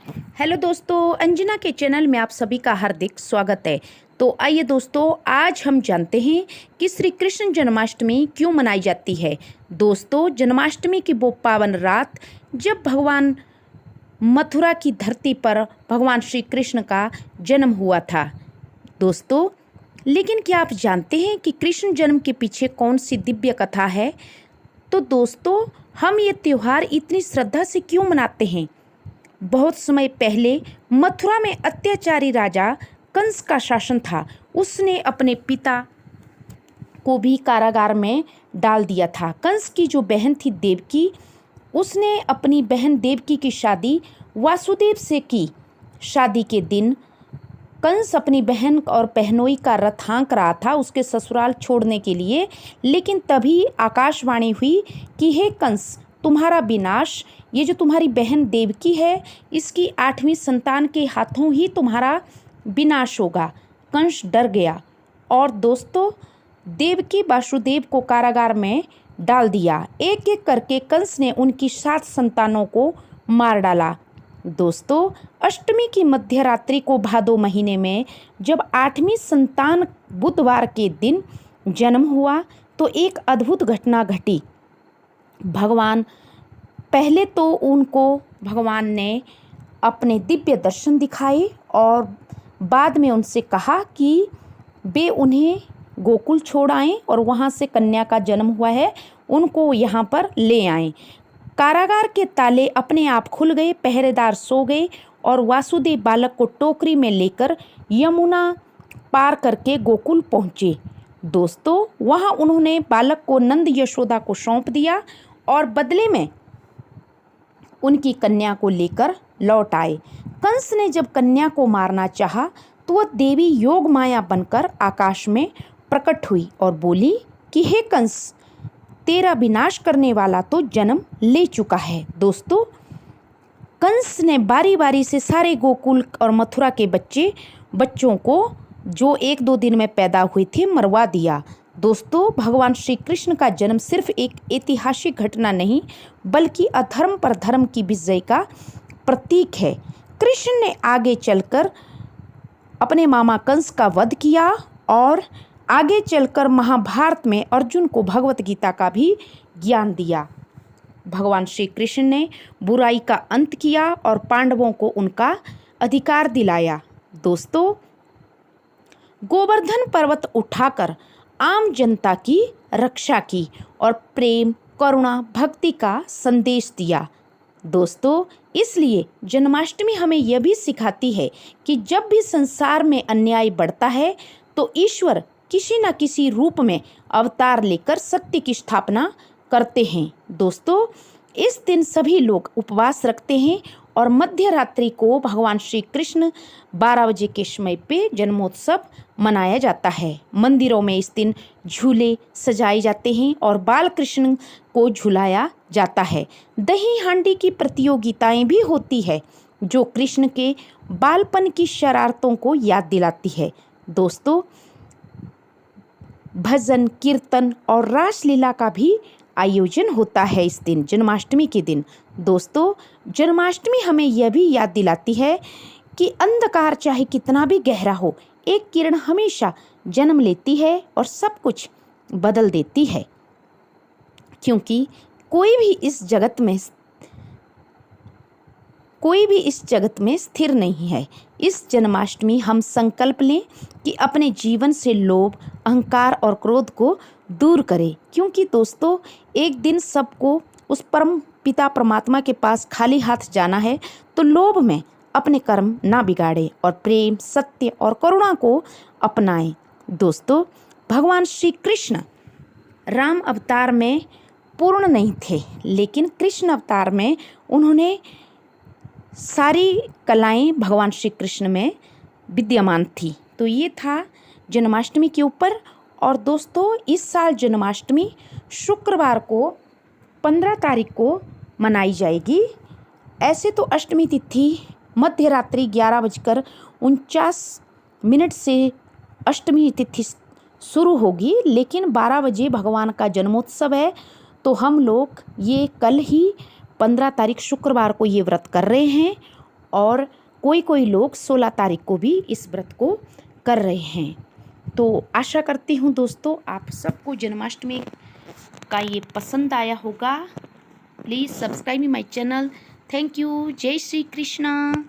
Hello दोस्तों, अंजना के channel में आप सभी का हार्दिक स्वागत है। तो आइए दोस्तों, आज हम जानते हैं कि श्री कृष्ण जन्माष्टमी क्यों मनाई जाती है। दोस्तों, जन्माष्टमी की वो पावन रात जब भगवान मथुरा की धरती पर भगवान श्री कृष्ण का जन्म हुआ था। दोस्तों, लेकिन क्या आप जानते हैं कि कृष्ण जन्म के पीछे कौन सी दिव्य कथा है? तो दोस्तों, हम ये त्यौहार इतनी श्रद्धा से क्यों मनाते हैं? बहुत समय पहले मथुरा में अत्याचारी राजा कंस का शासन था। उसने अपने पिता को भी कारागार में डाल दिया था। कंस की जो बहन थी देवकी, उसने अपनी बहन देवकी की शादी वासुदेव से की। शादी के दिन कंस अपनी बहन और बहनोई का रथ हाँक रहा था उसके ससुराल छोड़ने के लिए, लेकिन तभी आकाशवाणी हुई कि हे कंस, तुम्हारा विनाश, ये जो तुम्हारी बहन देवकी है, इसकी 8वीं संतान के हाथों ही तुम्हारा विनाश होगा। कंस डर गया और दोस्तों, देवकी वासुदेव को कारागार में डाल दिया। एक एक करके कंस ने उनकी 7 संतानों को मार डाला। दोस्तों, अष्टमी की मध्य रात्रि को भादो महीने में जब 8वीं संतान बुधवार के दिन जन्म हुआ तो एक अद्भुत घटना घटी। पहले तो उनको भगवान ने अपने दिव्य दर्शन दिखाए और बाद में उनसे कहा कि वे उन्हें गोकुल छोड़ आएं और वहाँ से कन्या का जन्म हुआ है, उनको यहाँ पर ले आएं। कारागार के ताले अपने आप खुल गए, पहरेदार सो गए और वासुदेव बालक को टोकरी में लेकर यमुना पार करके गोकुल पहुँचे। दोस्तों, वहाँ उन्होंने बालक को नंद यशोदा को सौंप दिया और बदले में उनकी कन्या को लेकर लौट आए। कंस ने जब कन्या को मारना चाहा तो वह देवी योग माया बनकर आकाश में प्रकट हुई और बोली कि हे कंस, तेरा विनाश करने वाला तो जन्म ले चुका है। दोस्तों, कंस ने बारी बारी से सारे गोकुल और मथुरा के बच्चों को जो 1-2 दिन में पैदा हुए थे मरवा दिया। दोस्तों, भगवान श्री कृष्ण का जन्म सिर्फ एक ऐतिहासिक घटना नहीं बल्कि अधर्म पर धर्म की विजय का प्रतीक है। कृष्ण ने आगे चलकर अपने मामा कंस का वध किया और आगे चलकर महाभारत में अर्जुन को भगवत गीता का भी ज्ञान दिया। भगवान श्री कृष्ण ने बुराई का अंत किया और पांडवों को उनका अधिकार दिलाया। दोस्तों, गोवर्धन पर्वत उठाकर आम जनता की रक्षा की और प्रेम, करुणा, भक्ति का संदेश दिया। दोस्तों, इसलिए जन्माष्टमी हमें यह भी सिखाती है कि जब भी संसार में अन्याय बढ़ता है तो ईश्वर किसी न किसी रूप में अवतार लेकर सत्य की स्थापना करते हैं। दोस्तों, इस दिन सभी लोग उपवास रखते हैं और मध्य रात्रि को भगवान श्री कृष्ण 12 बजे के समय पे जन्मोत्सव मनाया जाता है। मंदिरों में इस दिन झूले सजाए जाते हैं और बाल कृष्ण को झुलाया जाता है। दही हांडी की प्रतियोगिताएं भी होती है जो कृष्ण के बालपन की शरारतों को याद दिलाती है। दोस्तों, भजन, कीर्तन और रासलीला का भी आयोजन होता है इस दिन, जन्माष्टमी के दिन। दोस्तों, जन्माष्टमी हमें यह भी याद दिलाती है कि अंधकार चाहे कितना भी गहरा हो, एक किरण हमेशा जन्म लेती है और सब कुछ बदल देती है, क्योंकि कोई भी इस जगत में स्थिर नहीं है। इस जन्माष्टमी हम संकल्प लें कि अपने जीवन से लोभ, अहंकार और क्रोध को दूर करें, क्योंकि दोस्तों, एक दिन सबको उस परम पिता परमात्मा के पास खाली हाथ जाना है। तो लोभ में अपने कर्म ना बिगाड़े और प्रेम, सत्य और करुणा को अपनाएं। दोस्तों, भगवान श्री कृष्ण राम अवतार में पूर्ण नहीं थे, लेकिन कृष्ण अवतार में उन्होंने सारी कलाएं भगवान श्री कृष्ण में विद्यमान थी। तो ये था जन्माष्टमी के ऊपर। और दोस्तों, इस साल जन्माष्टमी शुक्रवार को 15 तारीख को मनाई जाएगी। ऐसे तो अष्टमी तिथि मध्य रात्रि 11:49 से अष्टमी तिथि शुरू होगी, लेकिन 12 बजे भगवान का जन्मोत्सव है। तो हम लोग ये कल ही 15 तारीख शुक्रवार को ये व्रत कर रहे हैं और कोई कोई लोग 16 तारीख को भी इस व्रत को कर रहे हैं। तो आशा करती हूँ दोस्तों आप सबको जन्माष्टमी का ये पसंद आया होगा। Please subscribe my channel. Thank you. जय श्री कृष्णा।